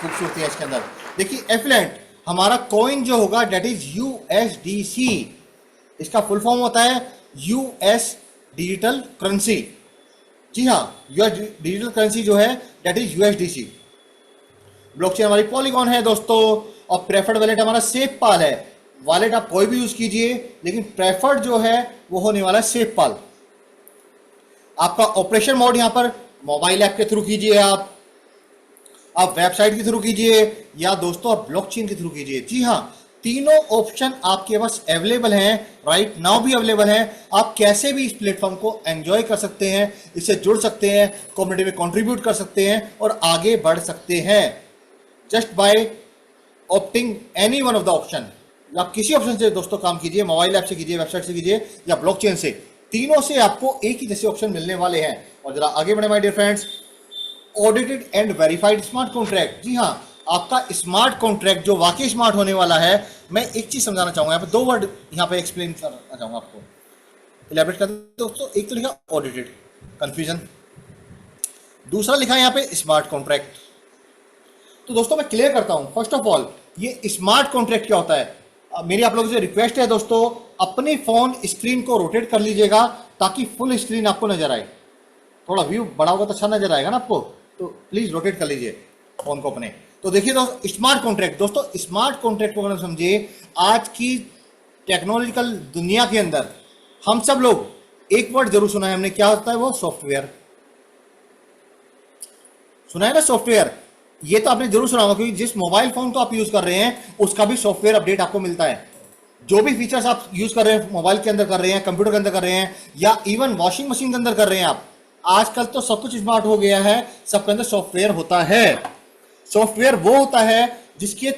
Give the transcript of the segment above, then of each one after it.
खूबसूरती है इसके अंदर। देखिए एफिलेंट हमारा कॉइन जो होगा डेट इज यूएसडीसी, इसका फुल फॉर्म होता है यूएस डिजिटल करेंसी। जी हाँ, यूएस डिजिटल करेंसी जो है डेट इज यूएसडीसी। ब्लॉकचेन हमारी पॉलीगॉन है दोस्तों, और प्रेफर्ड वॉलेट हमारा सेफपाल है। वॉलेट आप कोई भी यूज कीजिए, लेकिन प्रेफर्ड जो है वो होने वाला है सेफपाल। आपका ऑपरेशन मोड यहां पर मोबाइल ऐप के थ्रू कीजिए, आप वेबसाइट के थ्रू कीजिए, या दोस्तों आप ब्लॉकचेन के थ्रू कीजिए। जी हाँ, तीनों ऑप्शन आपके पास अवेलेबल हैं, राइट नाउ भी अवेलेबल हैं। आप कैसे भी इस प्लेटफॉर्म को एंजॉय कर सकते हैं, इससे जुड़ सकते हैं, कम्युनिटी में कंट्रीब्यूट कर सकते हैं और आगे बढ़ सकते हैं just by opting any one of the option. आप किसी ऑप्शन से दोस्तों काम कीजिए, मोबाइल ऐप से कीजिए, वेबसाइट से कीजिए या ब्लॉकचेन से, तीनों से आपको एक ही जैसे ऑप्शन मिलने वाले हैं। और जरा आगे बढ़े my dear friends, audited and verified smart contract. जी हाँ, आपका स्मार्ट कॉन्ट्रैक्ट जो वाकई स्मार्ट होने वाला है। मैं एक चीज समझाना चाहूंगा, यहाँ पे दो वर्ड यहाँ पे एक्सप्लेन करना चाहूंगा आपको, इलेबरेट कर दोस्तों। एक तो लिखा ऑडिटेड, कंफ्यूजन। दूसरा लिखा है यहाँ पे स्मार्ट कॉन्ट्रैक्ट। तो दोस्तों मैं क्लियर करता हूं। फर्स्ट ऑफ ऑल, ये स्मार्ट कॉन्ट्रैक्ट क्या होता है? मेरी आप लोगों से रिक्वेस्ट है दोस्तों, अपने फोन स्क्रीन को रोटेट कर लीजिएगा ताकि फुल स्क्रीन आपको नजर आए। थोड़ा व्यू बड़ा होगा तो अच्छा नजर आएगा ना आपको, तो प्लीज रोटेट कर लीजिए फोन को अपने। तो देखिए दोस्तों, स्मार्ट कॉन्ट्रैक्ट, दोस्तों स्मार्ट कॉन्ट्रैक्ट को अगर समझिए, आज की टेक्नोलॉजिकल दुनिया के अंदर हम सब लोग एक वर्ड जरूर सुना है हमने, क्या होता है वो? सॉफ्टवेयर। सुना है ना सॉफ्टवेयर? ये तो आपने जरूर सुना होगा, क्योंकि जिस मोबाइल फोन को आप यूज कर रहे हैं उसका भी सॉफ्टवेयर अपडेट आपको मिलता है। जो भी फीचर्स आप यूज कर रहे हैं, मोबाइल के अंदर कर रहे हैं, कंप्यूटर के अंदर कर रहे हैं, या इवन वॉशिंग मशीन के अंदर कर रहे हैं आप, आजकल तो सब कुछ स्मार्ट हो गया है, सबके अंदर सॉफ्टवेयर होता है। सॉफ्टवेयर वो होता है जिसकी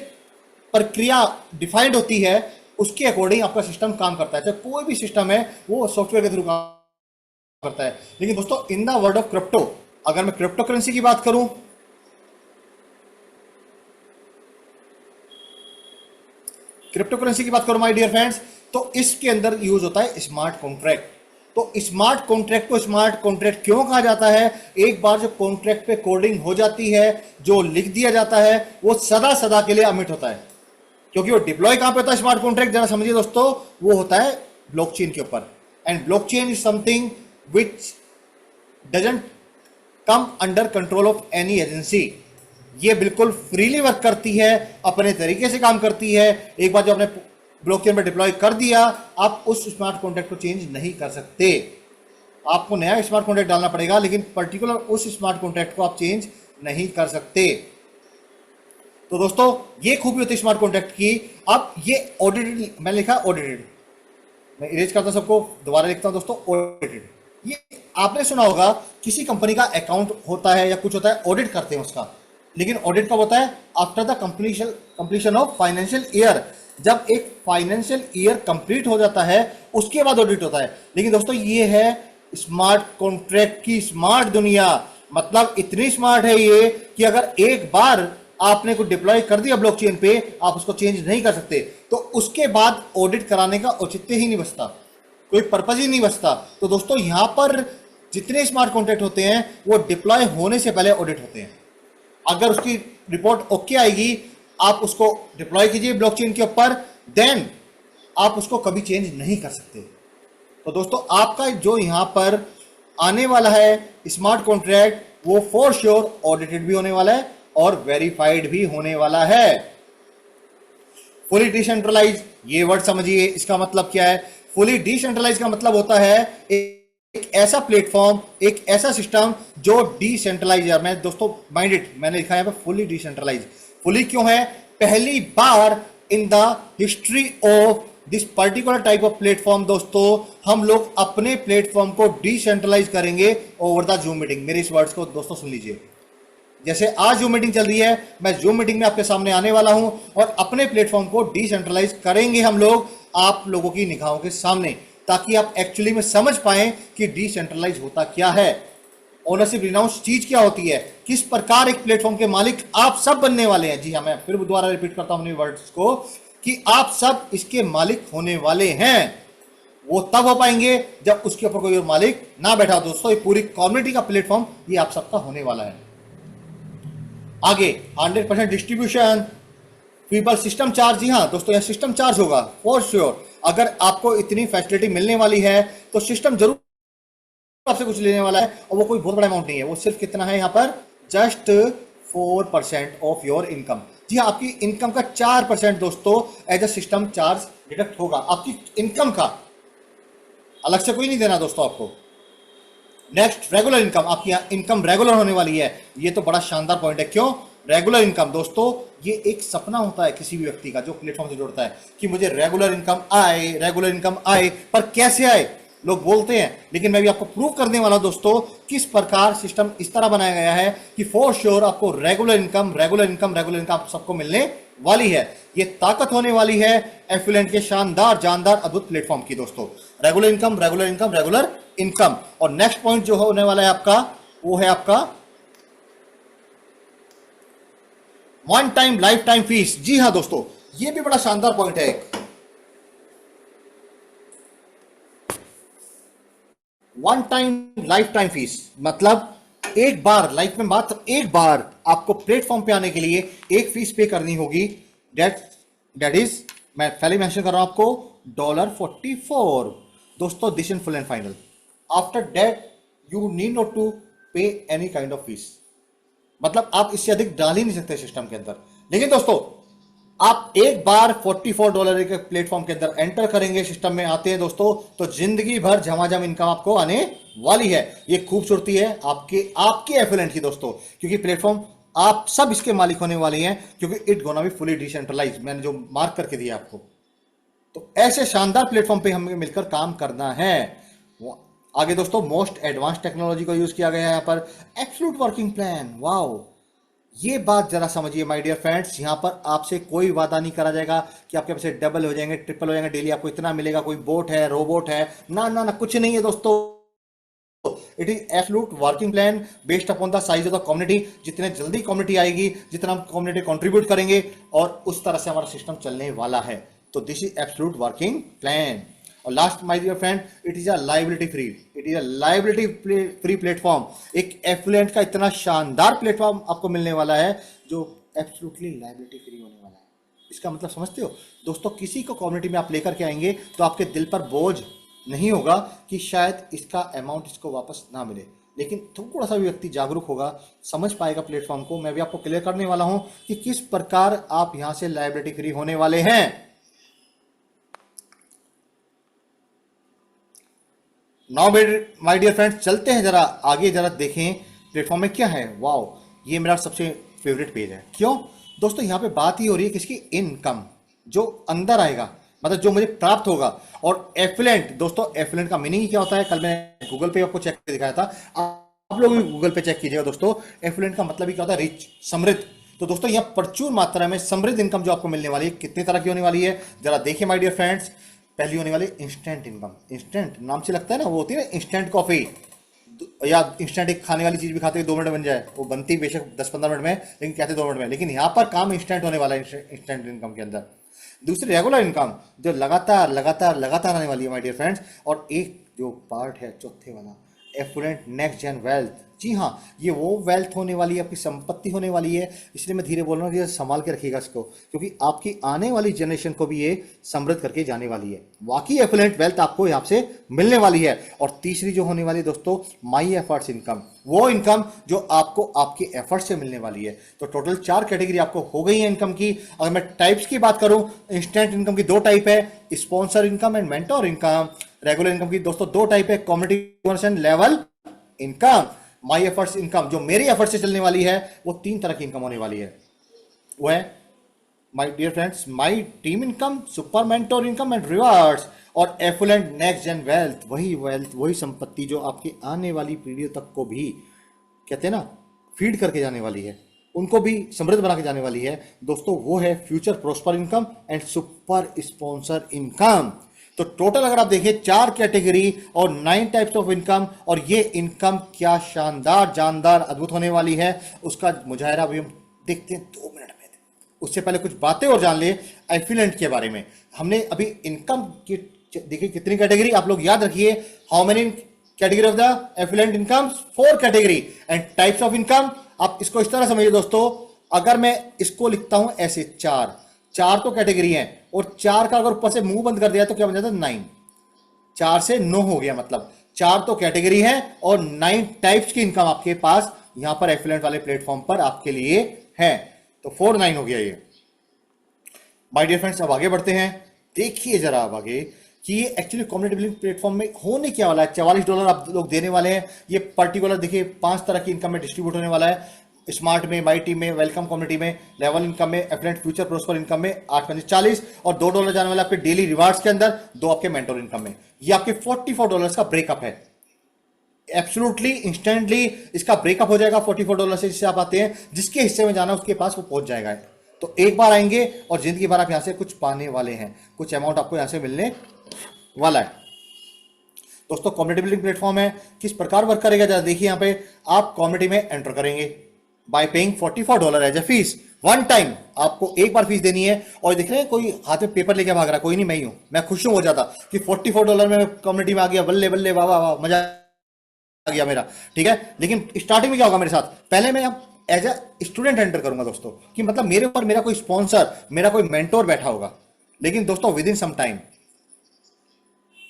प्रक्रिया डिफाइंड होती है, उसके अकॉर्डिंग आपका सिस्टम काम करता है। चाहे कोई भी सिस्टम है वो सॉफ्टवेयर के थ्रू काम करता है। लेकिन दोस्तों in the world of crypto, अगर मैं क्रिप्टो करेंसी की बात करूं, क्रिप्टो करेंसी की बात करो माय डियर फ्रेंड्स, तो इसके अंदर यूज होता है स्मार्ट कॉन्ट्रैक्ट। तो स्मार्ट कॉन्ट्रैक्ट को स्मार्ट कॉन्ट्रैक्ट क्यों कहा जाता है? एक बार जो कॉन्ट्रैक्ट पे कोडिंग हो जाती है, जो लिख दिया जाता है, वो सदा सदा के लिए अमिट होता है। क्योंकि वो डिप्लॉय कहां पे होता है स्मार्ट कॉन्ट्रैक्ट? जरा समझिए दोस्तों, वो होता है ब्लॉकचेन के ऊपर। And blockchain is something which doesn't come under control of any agency. ये बिल्कुल फ्रीली वर्क करती है, अपने तरीके से काम करती है। एक बार जो आपने ब्लॉकचेन पर डिप्लॉय कर दिया, आप उस स्मार्ट कॉन्ट्रैक्ट को चेंज नहीं कर सकते। आपको नया स्मार्ट कॉन्ट्रैक्ट डालना पड़ेगा, लेकिन पर्टिकुलर उस स्मार्ट कॉन्ट्रैक्ट को आप चेंज नहीं कर सकते। तो दोस्तों ये खूबी होती है स्मार्ट कॉन्ट्रैक्ट की। अब ये ऑडिटेड, मैंने लिखा ऑडिटेड, मैं इरेज करता हूं सबको, दोबारा लिखता हूं दोस्तों, ऑडिटेड। ये आपने सुना होगा, किसी कंपनी का अकाउंट होता है या कुछ होता है, ऑडिट करते हैं उसका। लेकिन ऑडिट कब होता है? After the completion of financial year. जब एक फाइनेंशियल ईयर कंप्लीट हो जाता है उसके बाद ऑडिट होता है। लेकिन दोस्तों ये है स्मार्ट कॉन्ट्रैक्ट की स्मार्ट दुनिया। मतलब इतनी स्मार्ट है ये कि अगर एक बार आपने को डिप्लॉय कर दिया ब्लॉकचेन पे, आप उसको चेंज नहीं कर सकते। तो उसके बाद ऑडिट कराने का औचित्य ही नहीं बचता, कोई पर्पज ही नहीं बचता। तो दोस्तों यहां पर जितने स्मार्ट कॉन्ट्रैक्ट होते हैं वो डिप्लॉय होने से पहले ऑडिट होते हैं। अगर उसकी रिपोर्ट ओके आएगी, आप उसको डिप्लॉय कीजिए ब्लॉकचेन के ऊपर, देन आप उसको कभी चेंज नहीं कर सकते। तो दोस्तों आपका जो यहां पर आने वाला है स्मार्ट कॉन्ट्रैक्ट, वो फॉर श्योर ऑडिटेड भी होने वाला है और वेरीफाइड भी होने वाला है। फुली डिसेंट्रलाइज, ये वर्ड समझिए, इसका मतलब क्या है? फुली डिसेंट्रलाइज का मतलब होता है एक ऐसा प्लेटफॉर्म, एक ऐसा सिस्टम जो डिसेंट्रलाइज है। मैं दोस्तों माइंड इट, मैंने लिखा है फुली डिसेंट्रलाइज। फुली क्यों है? पहली बार in the history of this particular type of platform दोस्तों हम लोग अपने प्लेटफॉर्म को डिसेंट्रलाइज करेंगे ओवर द जूम मीटिंग। मेरे इस वर्ड्स को दोस्तों सुन लीजिए। जैसे आज जूम मीटिंग चल रही है, मैं जूम मीटिंग में आपके सामने आने वाला हूं और अपने प्लेटफॉर्म को डिसेंट्रलाइज करेंगे हम लोग आप लोगों की निगाहों के सामने, ताकि आप एक्चुअली में समझ पाएं कि डिसेंट्रलाइज होता क्या है, ओनरशिप रिनाउंस चीज क्या होती है, किस प्रकार एक प्लेटफॉर्म के मालिक आप सब बनने वाले हैं। जी हाँ, मैं फिर दोबारा रिपीट करता हूं अपने वर्ड्स को कि आप सब इसके मालिक होने वाले हैं। वो तब हो पाएंगे जब उसके ऊपर कोई और मालिक ना बैठा हो। दोस्तों ये पूरी कम्युनिटी का प्लेटफॉर्म ये आप सबका होने वाला है। आगे 100% डिस्ट्रीब्यूशन, पीपल सिस्टम चार्ज। जी हाँ दोस्तों, यह सिस्टम चार्ज होगा फॉर श्योर। अगर आपको इतनी फैसिलिटी मिलने वाली है तो सिस्टम जरूर आपसे कुछ लेने वाला है, और वो कोई बहुत बड़ा अमाउंट नहीं है। वो सिर्फ कितना है यहाँ पर, जस्ट 4% ऑफ योर इनकम। जी हाँ, आपकी इनकम का 4% दोस्तों as a system charge deduct होगा आपकी इनकम का, अलग से कोई नहीं देना दोस्तों आपको। Next, regular income. आपकी यहाँ इनकम रेगुलर होने वाली है। ये तो बड़ा शानदार पॉइंट है। क्यों रेगुलर इनकम दोस्तों? ये एक सपना होता है किसी भी व्यक्ति का जो प्लेटफॉर्म से जुड़ता है कि मुझे रेगुलर इनकम आए, रेगुलर इनकम आए। पर कैसे आए लोग बोलते हैं, लेकिन मैं भी आपको प्रूव करने वाला हूं दोस्तों किस प्रकार सिस्टम इस तरह बनाया गया है कि फॉर श्योर आपको regular income, regular income, regular income सबको मिलने वाली है। ये ताकत होने वाली है एफिलिएंट के शानदार, जानदार, अद्भुत प्लेटफॉर्म की दोस्तों। Regular income, regular income, regular income. और नेक्स्ट पॉइंट जो होने वाला है आपका, वो है आपका one time life time fees. जी हां दोस्तों, ये भी बड़ा शानदार पॉइंट है। One time life time fees मतलब एक बार लाइफ में, मात्र एक बार आपको प्लेटफॉर्म पे आने के लिए एक फीस पे करनी होगी। दैट इज, मैं पहले मेंशन कर रहा हूं आपको, $44। दोस्तों this in full and final. After that you need not to pay any kind of fees. मतलब आप इससे अधिक डाल ही नहीं सकते सिस्टम के अंदर। लेकिन दोस्तों आप एक बार $44 के प्लेटफॉर्म के अंदर एंटर करेंगे, सिस्टम में आते हैं दोस्तों, तो जिंदगी भर झमाझम इनकम आपको आने वाली है। ये खूबसूरती है आपके एफिलिएंट की दोस्तों, क्योंकि प्लेटफॉर्म आप सब इसके मालिक होने वाले हैं, क्योंकि it gonna be fully decentralize. मैंने जो मार्क करके दिया आपको, तो ऐसे शानदार प्लेटफॉर्म पे हमें मिलकर काम करना है। आगे दोस्तों, मोस्ट एडवांस टेक्नोलॉजी को यूज किया गया है यहाँ पर। Absolute working plan, wow. ये बात जरा समझिए माय डियर फ्रेंड्स, यहां पर आपसे कोई वादा नहीं करा जाएगा कि आपके पैसे डबल हो जाएंगे, ट्रिपल हो जाएंगे, डेली आपको इतना मिलेगा, कोई बोट है, रोबोट है, ना ना ना, कुछ नहीं है दोस्तों। It is absolute working plan based upon the size of the community. जितने जल्दी कम्युनिटी आएगी, जितना हम कम्युनिटी कंट्रीब्यूट करेंगे, और उस तरह से हमारा सिस्टम चलने वाला है। तो this is absolute working plan. और last my dear friend, it is a liability free, it is a liability free platform. एक एफ्लुएंट का इतना शानदार प्लेटफॉर्म आपको मिलने वाला है जो एब्सोल्युटली लायबिलिटी फ्री होने वाला है। इसका मतलब समझते हो दोस्तों? किसी को कम्युनिटी में आप लेकर के आएंगे तो आपके दिल पर बोझ नहीं होगा कि शायद इसका अमाउंट इसको वापस ना मिले। लेकिन थोड़ा सा भी व्यक्ति जागरूक होगा, समझ पाएगा प्लेटफॉर्म को। मैं भी आपको क्लियर करने वाला हूं कि किस प्रकार आप यहां से लायबिलिटी फ्री होने वाले हैं। नाउ माय डियर फ्रेंड्स, चलते हैं जरा आगे, जरा देखें प्लेटफॉर्म में क्या है। वाओ, ये मेरा सबसे फेवरेट पेज है। क्यों दोस्तों? यहाँ पे बात ही हो रही है किसकी? इनकम जो अंदर आएगा, मतलब जो मुझे प्राप्त होगा। और एफिलिएंट दोस्तों, एफिलिएंट का मीनिंग क्या होता है? कल मैंने गूगल पे आपको चेक करके दिखाया था, आप लोग भी गूगल पे चेक कीजिएगा दोस्तों। एफिलिएंट का मतलब ही क्या होता है? रिच, समृद्ध। तो दोस्तों यहाँ प्रचुर मात्रा में समृद्ध इनकम जो आपको मिलने वाली है, कितनी तरह की होने वाली है जरा देखिए माय डियर फ्रेंड्स। पहली होने वाली इंस्टेंट इनकम। इंस्टेंट नाम से लगता है ना, वो होती है ना इंस्टेंट कॉफी, या इंस्टेंट एक खाने वाली चीज भी खाते हैं 2 मिनट बन जाए, वो बनती बेशक 10-15 मिनट में, लेकिन कहते 2 मिनट में। लेकिन यहाँ पर काम इंस्टेंट होने वाला है इंस्टेंट इनकम के अंदर। दूसरी रेगुलर इनकम जो लगातार लगातार लगातार आने वाली है माय डियर फ्रेंड्स। और एक जो पार्ट है चौथे वाला, एफुलेंट नेक्स्ट जेन वेल्थ। जी हाँ, ये वो वेल्थ होने वाली है, आपकी संपत्ति होने वाली है। इसलिए मैं धीरे बोल रहा हूँ, ये संभाल के रखिएगा इसको, क्योंकि आपकी आने वाली जनरेशन को भी ये समृद्ध करके जाने वाली है। वाकई एफुलेंट वेल्थ आपको यहाँ से मिलने वाली है। और तीसरी जो होने वाली है दोस्तों, माई एफर्ट्स इनकम, वो इनकम जो आपको आपके एफर्ट से मिलने वाली है। तो टोटल 4 कैटेगरी आपको हो गई है इनकम की। अगर मैं टाइप्स की बात करूं, इंस्टेंट इनकम की 2 टाइप है, sponsor income and mentor income. Regular income की दोस्तों 2 टाइप है, community level income. My efforts income जो मेरी एफर्ट से चलने वाली है, वो 3 तरह की इनकम होने वाली है। वो है my dear friends, my team income, super mentor income and rewards, और एफुलेंट नेक्स्ट जेन वेल्थ, वही संपत्ति जो आपकी आने वाली पीढ़ियों तक को भी कहते हैं ना फीड करके जाने वाली है, उनको भी समृद्ध बना के जाने वाली है दोस्तों। वो है future prosper income and super sponsor income. तो टोटल अगर आप देखिए 4 कैटेगरी और 9 टाइप्स ऑफ इनकम, और ये इनकम क्या शानदार, जानदार, अद्भुत होने वाली है, उसका मुजाहिरा अभी हम देखते हैं 2 मिनट में। उससे पहले कुछ बातें और जान ले एफिलिएंट के बारे में। हमने अभी इनकम की देखिए कितनी कैटेगरी, आप लोग याद रखिए, how many category of the affluent income? 4 category and types of income. आप इसको इस तरह समझिए दोस्तों, अगर मैं इसको लिखता हूं ऐसे, चार, चार तो कैटेगरी है, और चार का अगर ऊपर से मुंह बंद कर दिया तो क्या बन जाता है, 9। चार से 9 हो गया, मतलब चार तो कैटेगरी है और 9 टाइप्स की इनकम आपके पास यहां पर एफिलिएट वाले प्लेटफॉर्म पर आपके लिए है। तो 4 9 हो गया ये। माय डियर फ्रेंड्स, अब आगे बढ़ते हैं। देखिए जरा अब आगे कि ये एक्चुअली कम्युनिटी बिल्डिंग प्लेटफॉर्म में होने क्या वाला है। $44 आप लोग देने वाले हैं। ये पर्टिकुलर देखिए 5 तरह की इनकम में डिस्ट्रीब्यूट होने वाला है। स्मार्ट में, माई टीम में, वेलकम कम्युनिटी में, लेवल इनकम में, एफिलिएट फ्यूचर प्रोस्पर इनकम में 8 40 और $2 जाने वाला आपके डेली रिवार्ड्स के अंदर, 2 आपके मेंटोर इनकम में। ये आपके $44 का ब्रेकअप है। एब्सोल्युटली इंस्टेंटली इसका ब्रेकअप हो जाएगा $44 से, जिससे आप आते हैं, जिसके हिस्से में जाना उसके पास वो पहुंच जाएगा। तो एक बार आएंगे और जिंदगी भर आप यहां से कुछ पाने वाले हैं, कुछ अमाउंट आपको यहां से मिलने वाला है। दोस्तों कम्युनिटी बिल्डिंग प्लेटफॉर्म है, किस प्रकार वर्क करेगा जरा देखिए। यहां पे आप कम्युनिटी में एंटर करेंगे by paying $44 as a fees. One time आपको एक बार फीस देनी है। और देख रहे हैं कोई हाथ में पेपर लेके भाग रहा, कोई नहीं, मैं ही हूं। मैं खुश हूं हो जाता कि $44 में कम्युनिटी में आ गया, बल्ले बल्ले, वाह वाह वाह, मजा आ गया मेरा, ठीक है। लेकिन स्टार्टिंग में क्या होगा मेरे साथ, पहले मैं अब एज ए स्टूडेंट एंटर करूंगा दोस्तों, कि मतलब मेरे ऊपर मेरा कोई स्पॉन्सर, मेरा कोई मेंटोर बैठा होगा। लेकिन दोस्तों within some time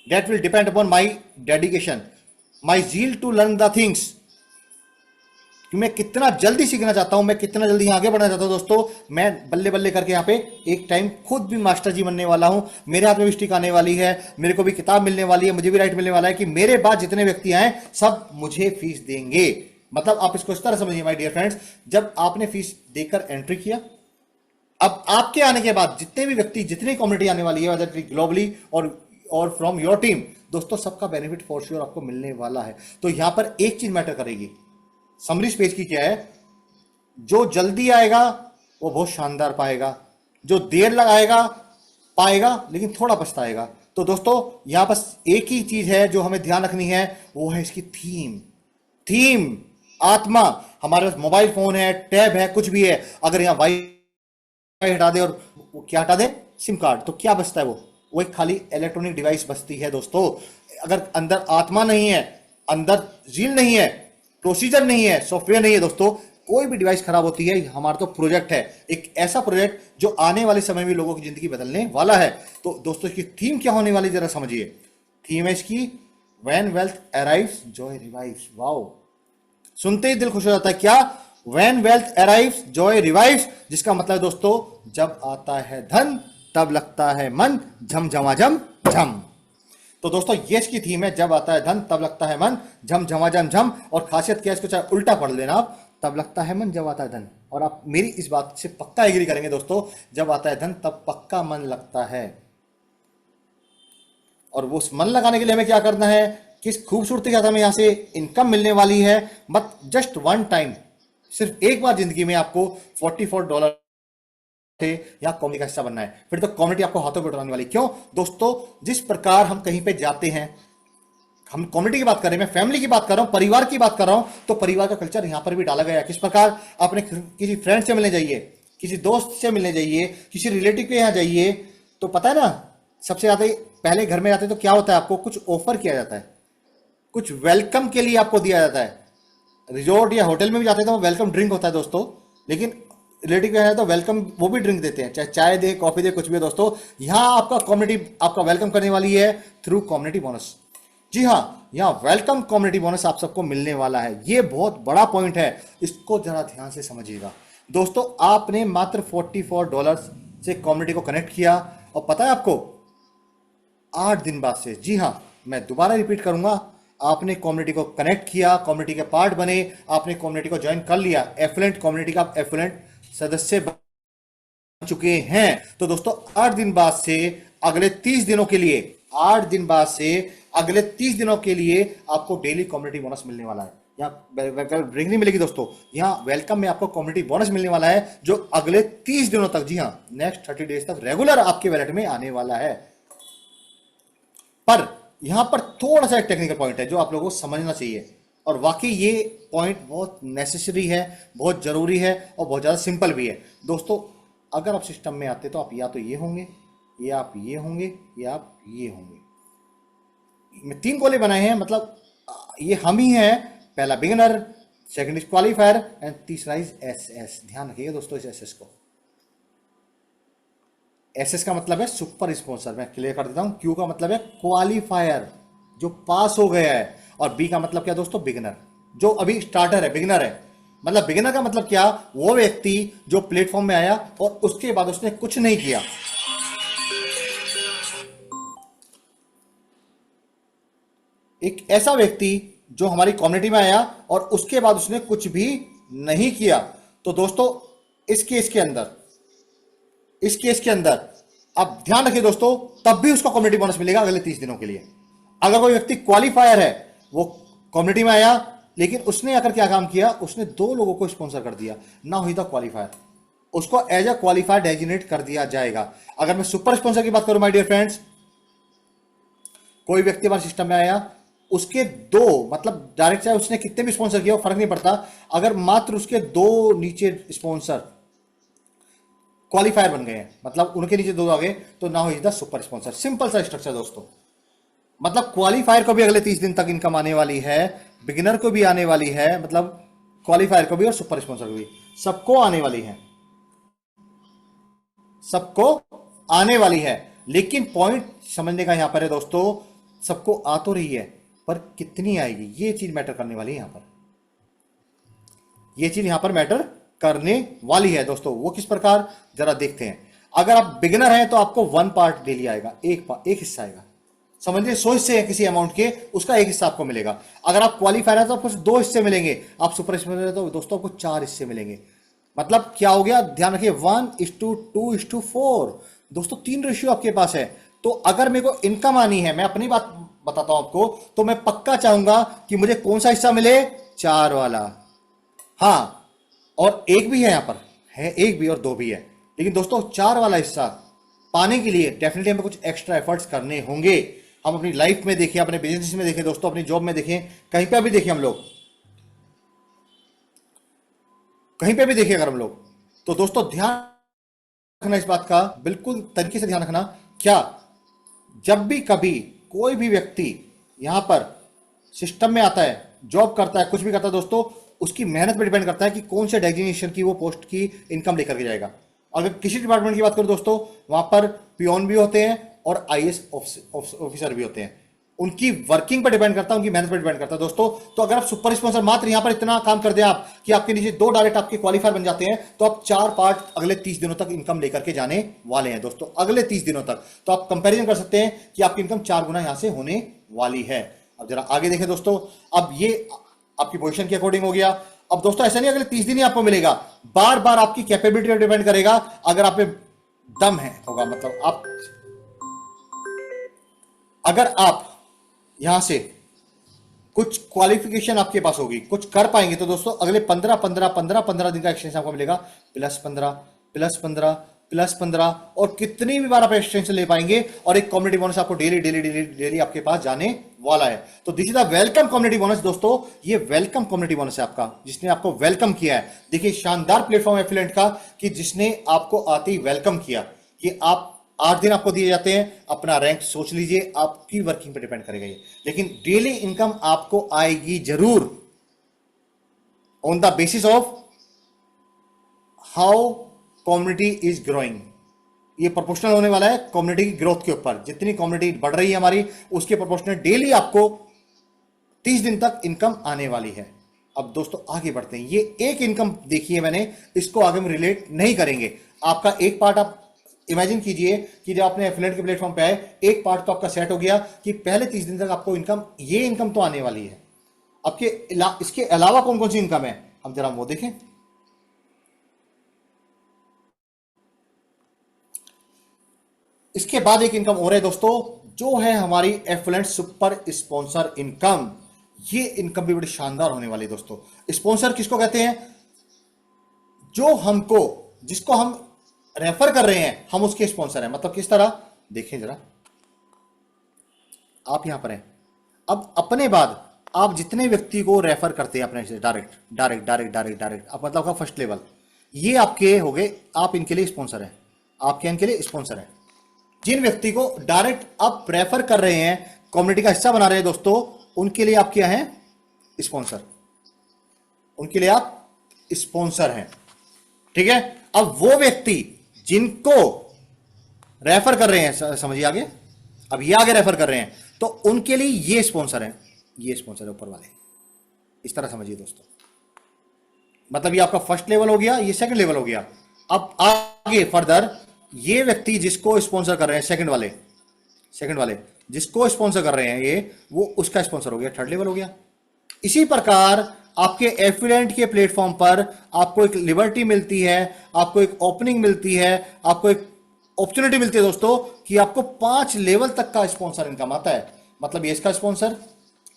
that will depend upon my dedication, my zeal to learn the things, कि मैं कितना जल्दी सीखना चाहता हूं, मैं कितना जल्दी आगे बढ़ना चाहता हूं। दोस्तों मैं बल्ले बल्ले करके यहां पे एक टाइम खुद भी मास्टर जी बनने वाला हूं। मेरे हाथ में भी स्टिक आने वाली है, मेरे को भी किताब मिलने वाली है, मुझे भी राइट मिलने वाला है कि मेरे बाद जितने व्यक्ति आए सब मुझे फीस देंगे। मतलब आप इसको इस तरह समझिए माय डियर फ्रेंड्स, जब आपने फीस देकर एंट्री किया, अब आपके आने के बाद जितने भी व्यक्ति, जितनी कम्युनिटी आने वाली है, वेदर ग्लोबली और फ्रॉम योर टीम, दोस्तों सबका बेनिफिट फॉर श्योर आपको मिलने वाला है। तो यहां पर एक चीज मैटर करेगी, समरी पेज की क्या है, जो जल्दी आएगा वो बहुत शानदार पाएगा, जो देर लगाएगा पाएगा लेकिन थोड़ा पछताएगा। तो दोस्तों यहां बस एक ही चीज है जो हमें ध्यान रखनी है, वो है इसकी थीम। थीम, आत्मा। हमारे पास मोबाइल फोन है, टैब है, कुछ भी है, अगर यहां वाई हटा दे और वो क्या हटा दे, सिम कार्ड, तो क्या बचता है, वो एक खाली इलेक्ट्रॉनिक डिवाइस बचती है। दोस्तों अगर अंदर आत्मा नहीं है, अंदर जील नहीं है, प्रोसीजर नहीं है, सॉफ्टवेयर नहीं है, दोस्तों कोई भी डिवाइस खराब होती है। हमारा तो प्रोजेक्ट है, एक ऐसा प्रोजेक्ट जो आने वाले समय में लोगों की जिंदगी बदलने वाला है। तो दोस्तों इसकी थीम क्या होने वाली जरा समझिए। थीम है इसकी, when wealth arrives Joy revives. Wow, सुनते ही दिल खुश हो जाता है। क्या, when wealth arrives Joy revives, जिसका मतलब है दोस्तों जब आता है धन तब लगता है मन झम झमाझम झम। तो दोस्तों ये इसकी थीम है, जब आता है धन तब लगता है मन झम झमाझम झम। और खासियत क्या है, इसको चाहे उल्टा पढ़ लेना आप, तब लगता है मन जब आता है धन। और आप मेरी इस बात से पक्का एग्री करेंगे दोस्तों, जब आता है धन तब पक्का मन लगता है। और वो मन लगाने के लिए हमें क्या करना है, किस खूबसूरती के साथ हमें यहां से इनकम मिलने वाली है। बट जस्ट वन टाइम, सिर्फ एक बार जिंदगी में आपको $44 से या कम्युनिटी का हिस्सा बनना है, फिर तो कम्युनिटी आपको हाथों पे उठाने वाली। क्यों दोस्तों, जिस प्रकार हम कहीं पे जाते हैं, हम कम्युनिटी की बात कर रहे हैं, मैं फैमिली की बात कर रहा हूं, परिवार की बात कर रहा हूं, तो परिवार का कल्चर यहां पर भी डाला गया है। किस प्रकार, अपने किसी फ्रेंड से मिलने जाइए, किसी दोस्त से मिलने जाइए, किसी रिलेटिव के यहां जाइए, तो पता है ना, सबसे ज्यादा पहले घर में जाते तो क्या होता है, आपको कुछ ऑफर किया जाता है, कुछ वेलकम के लिए आपको दिया जाता है। रिजॉर्ट या होटल में भी जाते हैं तो वेलकम ड्रिंक होता है दोस्तों, लेकिन रिलेटिव है तो वेलकम वो भी ड्रिंक देते हैं, चाहे चाय दे, कॉफी दे, कुछ भी है दोस्तों। यहां आपका कम्युनिटी आपका वेलकम करने वाली है थ्रू कम्युनिटी बोनस। जी हां, यहां वेलकम कम्युनिटी बोनस आप सबको मिलने वाला है। ये बहुत बड़ा पॉइंट है, इसको जरा ध्यान से समझिएगा दोस्तों। आपने मात्र $44 से कम्युनिटी को कनेक्ट किया, और पता है आपको 8 दिन बाद से, जी हां मैं दोबारा रिपीट करूंगा, आपने कम्युनिटी को कनेक्ट किया, कम्युनिटी के पार्ट बने, आपने कम्युनिटी को ज्वाइन कर लिया, एफिलिएंट कम्युनिटी का एफिलिएंट सदस्य बन चुके हैं। तो दोस्तों 8 दिन बाद से अगले 30 दिनों के लिए, 8 दिन बाद से अगले 30 दिनों के लिए आपको डेली कम्युनिटी बोनस मिलने वाला है। यहाँ ड्रिंक नहीं मिलेगी दोस्तों, यहाँ वेलकम में आपको कम्युनिटी बोनस मिलने वाला है, जो अगले 30 दिनों तक, जी हाँ नेक्स्ट 30 डेज तक रेगुलर आपके वैलेट में आने वाला है। पर यहां पर थोड़ा सा एक टेक्निकल पॉइंट है जो आप लोगों को समझना चाहिए, और वाकई ये पॉइंट बहुत नेसेसरी है, बहुत जरूरी है, और बहुत ज्यादा सिंपल भी है। दोस्तों अगर आप सिस्टम में आते तो आप या तो ये होंगे, या आप ये होंगे, या आप ये होंगे। मैं 3 गोले बनाए हैं, मतलब ये हम ही हैं, पहला beginner, second is qualifier and तीसरा इज एसएस। ध्यान रखिएगा दोस्तों इस एसएस को। एसएस का मतलब है सुपर स्पॉन्सर, मैं क्लियर कर देता हूं। क्यू का मतलब है क्वालिफायर, जो पास हो गया है। और बी का मतलब क्या दोस्तों? बिगिनर, जो अभी स्टार्टर है, बिगिनर है। मतलब बिगिनर का मतलब क्या? वो व्यक्ति जो प्लेटफॉर्म में आया और उसके बाद उसने कुछ नहीं किया। एक ऐसा व्यक्ति जो हमारी कम्युनिटी में आया और उसके बाद उसने कुछ भी नहीं किया। तो दोस्तों इस केस के अंदर अब ध्यान रखिए दोस्तों, तब भी उसको कम्युनिटी बोनस मिलेगा अगले 30 दिनों के लिए। अगर कोई व्यक्ति क्वालिफायर है, वो कम्युनिटी में आया लेकिन उसने आकर क्या काम किया? उसने 2 लोगों को स्पॉन्सर कर दिया, ना हुई था क्वालिफायर, उसको एज अ क्वालिफायर डेजिग्नेट कर दिया जाएगा। अगर मैं सुपर स्पॉन्सर की बात करूं माय डियर फ्रेंड्स, कोई व्यक्ति हमारे सिस्टम में आया, उसके 2 मतलब डायरेक्ट चाहे उसने कितने भी स्पॉन्सर किया फर्क नहीं पड़ता, अगर मात्र उसके 2 नीचे स्पॉन्सर क्वालिफायर बन गए हैं, मतलब उनके नीचे 2 आ गए, तो ना हो द सुपर स्पॉन्सर। सिंपल सा स्ट्रक्चर दोस्तों। मतलब क्वालिफायर को भी अगले 30 दिन तक इनकम आने वाली है, बिगिनर को भी आने वाली है, मतलब क्वालिफायर को भी और सुपर स्पॉन्सर को भी, सबको आने वाली है, सबको आने वाली है। लेकिन पॉइंट समझने का यहां पर है दोस्तों, सबको आ तो रही है पर कितनी आएगी, ये चीज मैटर करने वाली है यहां पर। ये चीज यहां पर मैटर करने वाली है दोस्तों। वो किस प्रकार, जरा देखते हैं। अगर आप बिगिनर हैं तो आपको 1 पार्ट डेली आएगा, एक हिस्सा आएगा। समझिए 100 हिस्से हैं किसी अमाउंट के, उसका 1 हिस्सा आपको मिलेगा। अगर आप क्वालिफायर है तो आपको 2 हिस्से मिलेंगे, आप सुपर स्पॉन्सर है तो दोस्तों आपको 4 हिस्से मिलेंगे। मतलब क्या हो गया? ध्यान रखिए 1:2:4 दोस्तों, 3 रेशियो आपके पास है। तो अगर मेरे को इनकम आनी है, मैं अपनी बात बताता हूं आपको, तो मैं पक्का चाहूंगा कि मुझे कौन सा हिस्सा मिले? 4 वाला। हाँ, और एक भी है यहां पर, है एक भी और 2 भी है, लेकिन दोस्तों 4 वाला हिस्सा पाने के लिए डेफिनेटली हमें कुछ एक्स्ट्रा एफर्ट्स करने होंगे। हम अपनी लाइफ में देखें, अपने बिजनेस में देखें दोस्तों, अपनी जॉब में देखें, कहीं पे भी देखें हम लोग, कहीं पे भी देखें अगर हम लोग, तो दोस्तों ध्यान रखना इस बात का, बिल्कुल तरीके से ध्यान रखना। क्या जब भी कभी कोई भी व्यक्ति यहां पर सिस्टम में आता है, जॉब करता है, कुछ भी करता है दोस्तों, उसकी मेहनत पर डिपेंड करता है कि कौन से डेजिग्नेशन की वो पोस्ट की इनकम लेकर के जाएगा। अगर किसी डिपार्टमेंट की बात करूं दोस्तों, वहां पर पियोन भी होते हैं और आईएएस ऑफिसर भी होते हैं। उनकी वर्किंग पर डिपेंड करता है, उनकी मेहनत पर डिपेंड करता है दोस्तों। तो अगर आप सुपर स्पॉन्सर मात्र यहां पर इतना काम कर दें आप कि आपके नीचे 2 डायरेक्ट आपके क्वालिफायर बन जाते हैं, तो आप 4 पार्ट अगले 30 दिनों तक इनकम लेकर के जाने वाले हैं दोस्तों, अगले 30 दिनों तक। तो आप कंपैरिजन कर सकते हैं कि आपकी इनकम 4 गुना यहां से होने वाली है। अब जरा आगे देखें दोस्तों, अब ये आपकी पोजीशन के अकॉर्डिंग हो गया। अब दोस्तों ऐसा नहीं अगले 30 दिन ही आपको मिलेगा, बार बार आपकी कैपेबिलिटी पर डिपेंड करेगा। अगर आप में दम है होगा, मतलब आप, अगर आप यहां से कुछ क्वालिफिकेशन आपके पास होगी, कुछ कर पाएंगे, तो दोस्तों अगले 15 दिन का एक्सटेंशन आपको मिलेगा, +15 +15 +15, और कितनी भी बार आप एक्सटेंशन ले पाएंगे, और एक कम्युनिटी बोनस आपको डेली डेली डेली डेली आपके पास जाने वाला है। तो this is the welcome community bonus दोस्तों, ये वेलकम कम्युनिटी बोनस है आपका, जिसने आपको वेलकम किया है। देखिए शानदार प्लेटफॉर्म एफिलिएंट का, कि जिसने आपको आते ही वेलकम किया। कि आप 8 दिन आपको दिए जाते हैं, अपना रैंक सोच लीजिए, आपकी वर्किंग पे डिपेंड करेगा ये, लेकिन डेली इनकम आपको आएगी जरूर, on the basis of how community is growing. ये प्रोपोर्शनल होने वाला है कम्युनिटी की ग्रोथ के ऊपर। जितनी कम्युनिटी बढ़ रही है हमारी, उसके प्रोपोर्शनल डेली आपको 30 दिन तक इनकम आने वाली है। अब दोस्तों आगे बढ़ते हैं। ये एक इनकम देखी है मैंने, इसको आगे हम रिलेट नहीं करेंगे। आपका एक पार्ट आप इमेजिन कीजिए कि जब आपने एफिलिएट के प्लेटफॉर्म पे आए, एक पार्ट तो आपका सेट हो गया कि पहले 30 दिन तक आपको इनकम, ये इनकम तो आने वाली है। आपके इसके अलावा कौन कौन सी इनकम है, हम जरा वो देखें। इसके बाद एक इनकम और है दोस्तों, जो है हमारी एफिलिएट सुपर स्पॉन्सर इनकम। ये इनकम भी बड़ी शानदार होने वाली है दोस्तों। स्पॉन्सर किसको कहते हैं? जो हमको, जिसको हम रेफर कर रहे हैं, हम उसके स्पॉन्सर हैं। मतलब किस तरह, देखें जरा, आप यहां पर हैं, अब अपने बाद आप जितने व्यक्ति को रेफर करते हैं अपने से, direct direct direct direct direct, अब मतलब आपका फर्स्ट लेवल, ये आपके हो गए, आप इनके लिए स्पॉन्सर हैं, आपके इनके लिए स्पॉन्सर हैं। जिन व्यक्ति को डायरेक्ट आप रेफर कर रहे हैं, कम्युनिटी का हिस्सा बना रहे हैं दोस्तों, उनके लिए आप क्या हैं? स्पॉन्सर। उनके लिए आप स्पॉन्सर हैं। ठीक है, अब वो व्यक्ति जिनको रेफर कर रहे हैं, समझिए आगे, अब ये आगे रेफर कर रहे हैं, तो उनके लिए ये स्पॉन्सर है, ये स्पॉन्सर है ऊपर वाले। इस तरह समझिए दोस्तों, मतलब ये आपका फर्स्ट लेवल हो गया, ये सेकंड लेवल हो गया। अब आगे फर्दर ये व्यक्ति जिसको स्पॉन्सर कर रहे हैं, सेकंड वाले जिसको स्पॉन्सर कर रहे हैं ये, वो उसका स्पॉन्सर हो गया, थर्ड लेवल हो गया। इसी प्रकार आपके एफिलिएंट के प्लेटफॉर्म पर आपको एक लिबर्टी मिलती है, आपको एक ओपनिंग मिलती है, आपको एक अपॉर्चुनिटी मिलती है दोस्तों, कि आपको 5 लेवल तक का स्पॉन्सर इनकम आता है। मतलब ये इसका स्पॉन्सर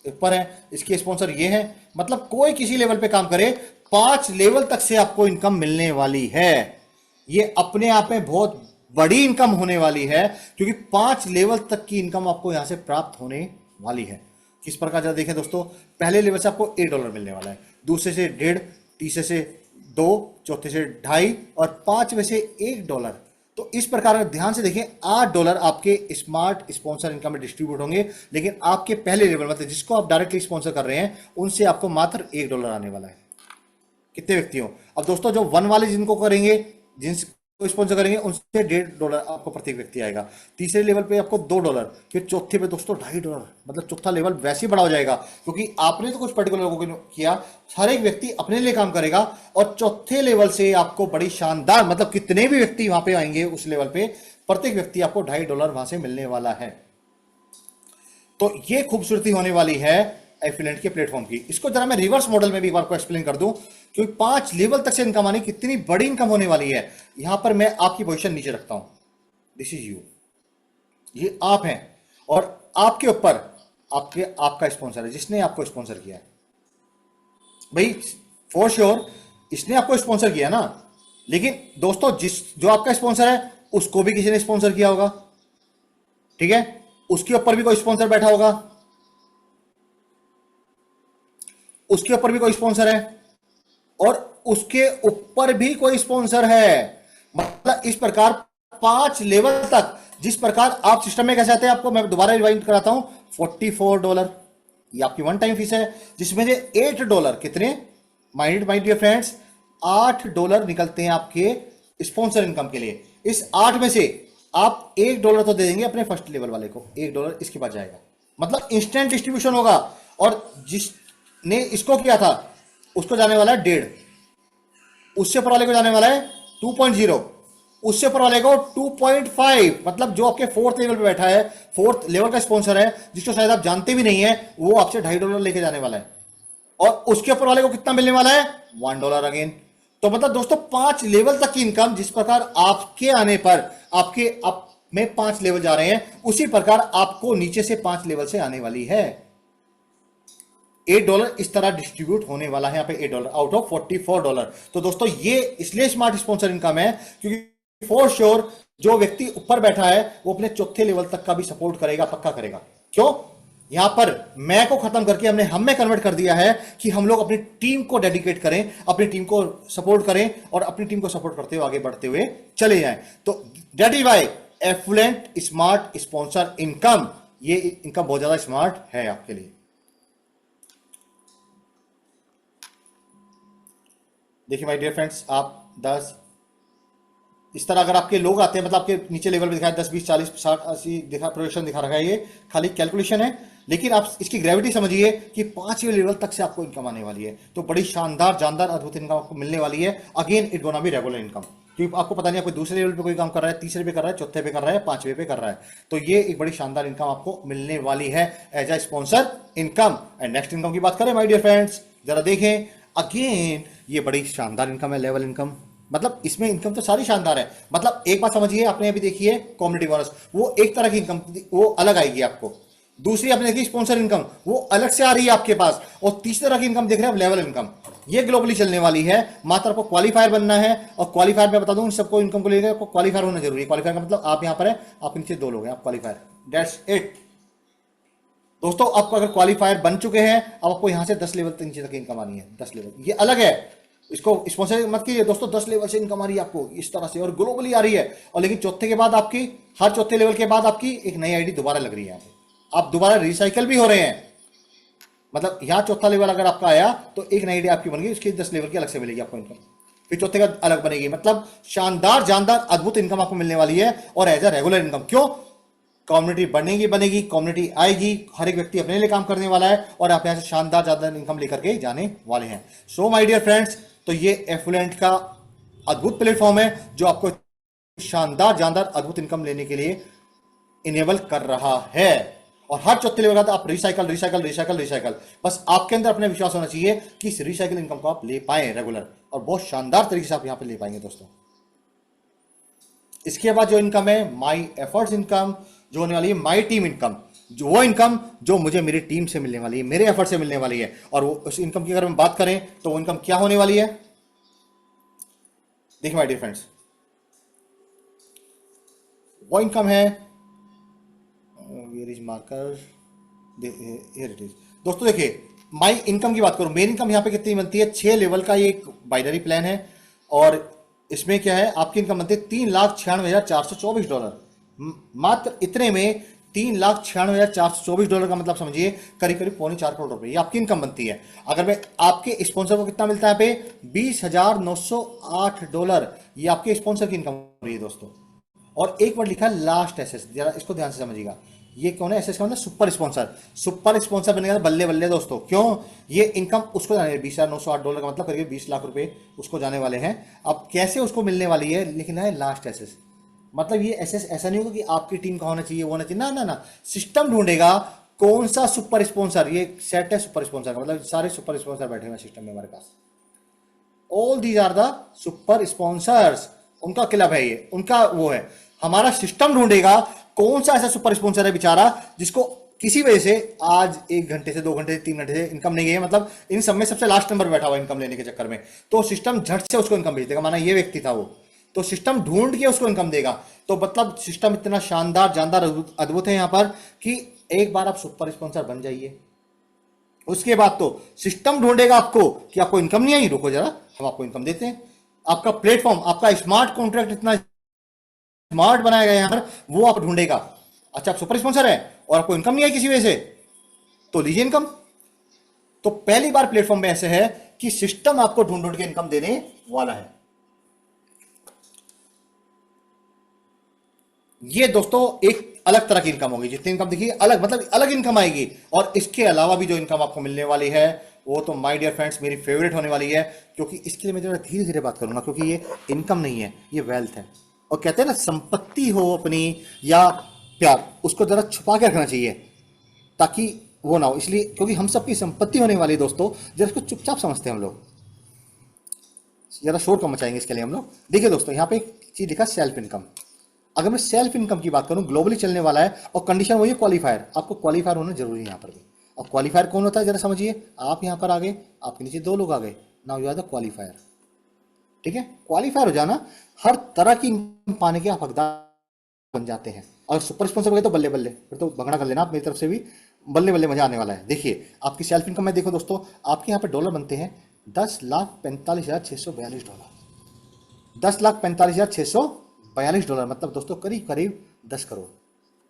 ऊपर है, इसके स्पॉन्सर ये है, मतलब कोई किसी लेवल पे काम करे 5 लेवल तक से आपको इनकम मिलने वाली है। ये अपने आप में बहुत बड़ी इनकम होने वाली है, क्योंकि 5 लेवल तक की इनकम आपको यहां से प्राप्त होने वाली है। किस प्रकार जरा देखें दोस्तों, पहले लेवल से आपको $1 मिलने वाला है, दूसरे से 1.5, तीसरे से 2, चौथे से 2.5 और 5वें से $1। तो इस प्रकार ध्यान से देखें, $8 आपके स्मार्ट स्पॉन्सर इनकम में डिस्ट्रीब्यूट होंगे, लेकिन आपके पहले लेवल मतलब जिसको आप डायरेक्टली स्पॉन्सर कर रहे हैं उनसे आपको मात्र $1 आने वाला है। कितने व्यक्तियों, अब दोस्तों जो 1 वाले जिनको करेंगे, जिनको स्पॉन्सर करेंगे, उनसे $1.5 आपको प्रत्येक व्यक्ति आएगा। तीसरे लेवल पे आपको $2, फिर चौथे पे दोस्तों $2.5। मतलब चौथा लेवल वैसे ही बड़ा हो जाएगा, क्योंकि आपने तो कुछ पर्टिकुलर लोगों को किया, हर एक व्यक्ति अपने लिए काम करेगा। और चौथे लेवल से आपको बड़ी शानदार, मतलब कितने भी व्यक्ति वहां पे आएंगे उस लेवल पे, प्रत्येक व्यक्ति आपको $2.5 वहां से मिलने वाला है। तो ये खूबसूरती होने वाली है एफिलिएंट के प्लेटफॉर्म की। इसको जरा मैं रिवर्स मॉडल में भी एक बार को एक्सप्लेन कर दूं, क्योंकि 5 लेवल तक से इनकम आनी कितनी बड़ी इनकम होने वाली है। यहां पर मैं आपकी पोजीशन नीचे रखता हूं, दिस इज यू, ये आप हैं, और आपके ऊपर आपका स्पॉन्सर है, जिसने आपको स्पॉन्सर किया है। भाई फॉर श्योर इसने आपको स्पॉन्सर किया ना, लेकिन दोस्तों जो आपका स्पॉन्सर है उसको भी किसी ने स्पॉन्सर किया होगा। ठीक है, उसके ऊपर भी कोई स्पॉन्सर बैठा होगा, उसके ऊपर भी कोई स्पॉन्सर है, और उसके ऊपर भी कोई स्पॉन्सर है। मतलब इस प्रकार 5 लेवल तक, जिस प्रकार आप सिस्टम में कैसे आते हैं, आपको मैं दोबारा रिवाइंड कराता हूं। $44 ये आपकी वन टाइम फीस है, जिसमें से $8 कितने, माय डियर फ्रेंड्स, $8 निकलते हैं आपके स्पॉन्सर इनकम के लिए। इस 8 में से आप $1 तो दे देंगे अपने फर्स्ट लेवल वाले को, $1 इसके बाद जाएगा, मतलब इंस्टेंट डिस्ट्रीब्यूशन होगा। और जिसने इसको किया था उसको जाने वाला है 1.5, उससे ऊपर वाले को जाने वाला है 2.0, उससे ऊपर वाले को 2.5। मतलब जो आपके 4th लेवल पे बैठा है, 4th लेवल का स्पॉन्सर है, जिसको शायद आप जानते भी नहीं है, वो आपसे $2.5 लेके जाने वाला है। और उसके ऊपर वाले को कितना मिलने वाला है, $1 अगेन। तो मतलब दोस्तों 5 लेवल तक की इनकम, जिस प्रकार आपके आने पर आपके आप में 5 लेवल जा रहे हैं, उसी प्रकार आपको नीचे से 5 लेवल से आने वाली है। $8 इस तरह डिस्ट्रीब्यूट होने वाला है यहाँ पे, $8 आउट ऑफ $44। तो दोस्तों ये इसलिए स्मार्ट स्पॉन्सर इनकम है, क्योंकि फॉर श्योर जो व्यक्ति ऊपर बैठा है वो अपने चौथे लेवल तक का भी सपोर्ट करेगा, पक्का करेगा। क्यों, यहां पर मैं को खत्म करके हमने हम में कन्वर्ट कर दिया है कि हम लोग अपनी टीम को डेडिकेट करें, अपनी टीम को सपोर्ट करें, और अपनी टीम को सपोर्ट करते हुए आगे बढ़ते हुए चले जाएं। तो that is why affluent smart sponsor income, ये इनकम बहुत ज्यादा स्मार्ट है आपके लिए। देखिए माय डियर फ्रेंड्स, आप 10 इस तरह अगर आपके लोग आते हैं, मतलब आपके नीचे लेवल पे दिखाया 10, 20, 40, 60, 80 प्रोजेक्शन दिखा रखा है, ये खाली कैलकुलेशन है, लेकिन आप इसकी ग्रेविटी समझिए कि 5वें लेवल तक से आपको इनकम आने वाली है। तो बड़ी शानदार जानदार अद्भुत इनकम आपको मिलने वाली है। Again it gonna be regular income, क्योंकि आपको पता नहीं कोई दूसरे लेवल पे कोई काम कर रहा है, तीसरे पे कर रहा है, चौथे पे कर रहा है, 5वें पे कर रहा है। तो ये एक बड़ी शानदार इनकम आपको मिलने वाली है as a sponsor income. And next income की बात करें माय डियर फ्रेंड्स, जरा देखें, अगेन ये बड़ी शानदार इनकम है, लेवल इनकम। मतलब इसमें इनकम तो सारी शानदार है। मतलब एक बात समझिए, आपने अभी देखी है कम्युनिटी बोनस, वो एक तरह की इनकम, वो अलग आएगी आपको। दूसरी आपने देखी स्पॉन्सर इनकम, वो अलग से आ रही है आपके पास। और तीसरी तरह की इनकम देख रहे हैं लेवल इनकम, ये ग्लोबली चलने वाली है। मात्र आपको क्वालिफायर बनना है, और क्वालिफायर में बता दूं सबको इनकम को लेकर आपको क्वालिफायर होना जरूरी है। क्वालिफायर का मतलब आप यहां पर है, आपके नीचे 2 लोग हैं, आप क्वालिफायर, दैट्स इट दोस्तों। आपको अगर क्वालिफायर बन चुके हैं, अब आपको यहां से 10 लेवल नीचे तक इनकम आनी है। 10 लेवल ये अलग है, इसको स्पॉन्सर मत कीजिए दोस्तों। 10 लेवल से इनकम आ रही है आपको इस तरह से, और ग्लोबली आ रही है। और लेकिन चौथे के बाद आपकी, हर चौथे लेवल के बाद आपकी एक नई आईडी दोबारा लग रही है, आप दोबारा रिसाइकल भी हो रहे हैं। मतलब यहाँ चौथा लेवल अगर आपका आया तो एक नई आईडी आपकी बन गई, उसकी 10 लेवल की अलग से मिलेगी आपको इनकम, फिर चौथे का अलग बनेगी। मतलब शानदार जानदार अद्भुत इनकम आपको मिलने वाली है, और एज अ रेगुलर इनकम। क्यों? कम्युनिटी बनेगी बनेगी, कम्युनिटी आएगी, हर एक व्यक्ति अपने लिए काम करने वाला है, और आप यहाँ से शानदार ज्यादा इनकम लेकर के जाने वाले हैं। सो माय डियर फ्रेंड्स, तो ये एफ्लुएंट का अद्भुत प्लेटफॉर्म है जो आपको शानदार जानदार अद्भुत इनकम लेने के लिए इनेबल कर रहा है। और हर चौथे लेवल का आप रिसाइकल रिसाइकल रिसाइकल रिसाइकल, बस आपके अंदर अपने विश्वास होना चाहिए कि इस रिसाइकल इनकम को आप ले पाए रेगुलर, और बहुत शानदार तरीके से आप यहां पे ले पाएंगे दोस्तों। इसके बाद जो इनकम है माई एफर्ट्स इनकम, जो होने वाली है माई टीम इनकम, जो वो इनकम जो मुझे मेरी टीम से मिलने वाली है, मेरे एफर्ट से मिलने वाली है। और वो उस इनकम की अगर हम बात करें तो वो इनकम क्या होने वाली है, देखिए माय डियर फ्रेंड्स, वो इनकम है, where is marker, here it is. दोस्तों देखिए, माई इनकम की बात करूं, मेन इनकम यहां पे कितनी बनती है, 6 लेवल का ये एक बाइनरी प्लान है, और इसमें क्या है आपकी इनकम बनती है $3,96,424। मात्र इतने में $3,96,424 का मतलब समझिए करीब करीब $3.25 ये आपकी इनकम बनती है। अगर मैं आपके स्पॉन्सर को कितना मिलता है पे, $20,908 ये आपके स्पॉन्सर की इनकम हो रही है दोस्तों। और एक वर्ड लिखा है लास्ट एसएस, जरा इसको ध्यान से समझिएगा, ये कौन है? एसएस का मतलब सुपर स्पॉन्सर। सुपर स्पॉन्सर बनेगा बल्ले बल्ले दोस्तों। क्यों? ये इनकम उसको जाने $20,908 का मतलब करीब 20 लाख रुपए उसको जाने वाले हैं। अब कैसे उसको मिलने वाली है, लिखना है लास्ट एसएस। मतलब ये एसएस ऐसा नहीं होगा कि आपकी टीम का होना चाहिए, वो होना चाहिए, ना ना ना, सिस्टम ढूंढेगा कौन सा सुपर स्पॉन्सर, ये सेट है सुपर स्पॉन्सर का, मतलब सारे सुपर स्पॉन्सर बैठे हुए सिस्टम में हमारे पास। All these are the super sponsors, उनका क्लब है ये, उनका वो है। हमारा सिस्टम ढूंढेगा कौन सा ऐसा सुपर स्पॉन्सर है बेचारा जिसको किसी वजह से आज 1 घंटे से 2 घंटे से 3 घंटे से इनकम नहीं है, मतलब इन सब में सबसे लास्ट नंबर बैठा हुआ इनकम लेने के चक्कर में, तो सिस्टम झट से उसको इनकम भेज देगा। माना ये व्यक्ति था वो, तो सिस्टम ढूंढ के उसको इनकम देगा। तो मतलब सिस्टम इतना शानदार जानदार अद्भुत है यहां पर कि एक बार आप सुपर स्पॉन्सर बन जाइए, उसके बाद तो सिस्टम ढूंढेगा आपको कि आपको इनकम नहीं आई, रुको जरा हम आपको इनकम देते हैं। आपका प्लेटफॉर्म, आपका स्मार्ट कॉन्ट्रैक्ट इतना स्मार्ट बनाया गया यहां पर, वो आप ढूंढेगा। अच्छा आप सुपर स्पॉन्सर है और आपको इनकम नहीं आई किसी वजह से, तो लीजिए इनकम। तो पहली बार प्लेटफॉर्म में ऐसे है कि सिस्टम आपको ढूंढ ढूंढ के इनकम देने वाला है। ये दोस्तों एक अलग तरह की इनकम होगी, जितनी इनकम देखिए अलग, मतलब अलग इनकम आएगी। और इसके अलावा भी जो इनकम आपको मिलने वाली है वो तो माय डियर फ्रेंड्स मेरी फेवरेट होने वाली है, क्योंकि इसके लिए मैं जरा धीरे धीरे बात करूंगा, क्योंकि ये इनकम नहीं है, ये वेल्थ है। और कहते हैं ना संपत्ति हो अपनी या प्यार, उसको जरा छुपा के रखना चाहिए ताकि वो ना हो, इसलिए क्योंकि हम सबकी संपत्ति होने वाली दोस्तों, जरा इसको चुपचाप समझते हैं हम लोग, जरा शोर कम मचाएंगे इसके लिए हम लोग। देखिए दोस्तों यहाँ पे एक चीज लिखा सेल्फ इनकम। अगर मैं सेल्फ इनकम की बात करूं, ग्लोबली चलने वाला है, और कंडीशन वही है क्वालिफायर, आपको क्वालिफायर होना जरूरी है यहाँ पर भी। और क्वालिफायर कौन होता है जरा समझिए, आप यहाँ पर आ गए, आपके नीचे 2 लोग आ गए, now you are the qualifier. ठीक है, क्वालिफायर हो जाना, हर तरह की इनकम पाने के आप हकदार बन जाते हैं। और सुपर स्पॉन्सर हो गए तो बल्ले बल्ले, फिर तो भगना कर लेना आप, मेरी तरफ से भी बल्ले बल्ले मजा आने वाला है। देखिए आपकी सेल्फ इनकम में देखो दोस्तों, आपके यहाँ पे डॉलर बनते हैं $10,45,642, $10,45,642, मतलब दोस्तों करीब करीब 10 करोड़।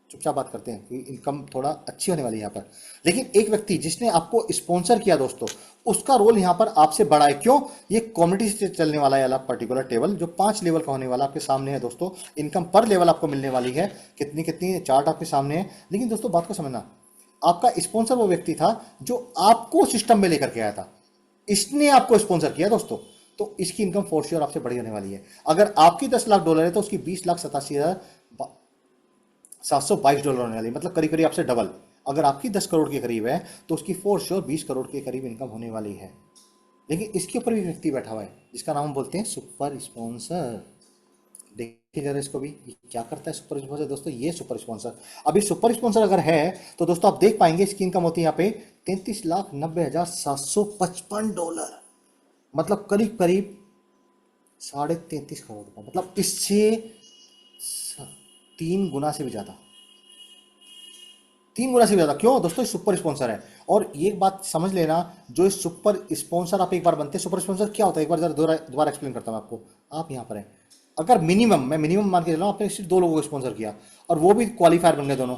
चुपचाप बात करते हैं कि इनकम थोड़ा अच्छी होने वाली है यहाँ पर। लेकिन एक व्यक्ति जिसने आपको स्पॉन्सर किया दोस्तों, उसका रोल यहाँ पर आपसे बड़ा है। क्यों? ये कम्युनिटी से चलने वाला है अलग पर्टिकुलर टेबल, जो 5 लेवल का होने वाला आपके सामने है दोस्तों। इनकम पर लेवल आपको मिलने वाली है, कितनी कितनी चार्ट आपके सामने है। लेकिन दोस्तों बात को समझना, आपका स्पॉन्सर वो व्यक्ति था जो आपको सिस्टम में लेकर के आया था, इसने आपको स्पॉन्सर किया दोस्तों, तो इसकी इनकम फॉर श्योर आपसे बड़ी होने वाली है। अगर आपकी $10,00,000 है तो उसकी $20,87,722 होने वाली है, मतलब करीब करीब आपसे डबल। अगर आपकी 10 करोड़ के करीब है तो उसकी फॉर श्योर 20 करोड़ के करीब इनकम होने वाली है। लेकिन इसके ऊपर भी व्यक्ति बैठा हुआ है जिसका नाम हम बोलते हैं सुपर स्पॉन्सर। देखिए जरा इसको भी, ये क्या करता है सुपर स्पॉन्सर दोस्तों, ये सुपर स्पॉन्सर। अभी सुपर स्पॉन्सर अगर है तो दोस्तों आप देख पाएंगे इसकी इनकम होती है यहाँ पे $33,90,755, मतलब करीब करीब 33.5 करोड़ रुपये, मतलब इससे 3 गुना से भी ज्यादा, 3 गुना से भी ज्यादा। क्यों दोस्तों? सुपर स्पॉन्सर है। और ये बात समझ लेना, जो सुपर स्पॉन्सर आप एक बार बनते हैं, सुपर स्पॉन्सर क्या होता है एक बार जरा दोबारा एक्सप्लेन करता हूं आपको। आप यहाँ पर हैं, अगर मिनिमम, मैं मिनिमम मान के चल रहा हूं, आपने सिर्फ 2 लोगों को स्पॉन्सर किया और वो भी क्वालिफायर बन गए दोनों,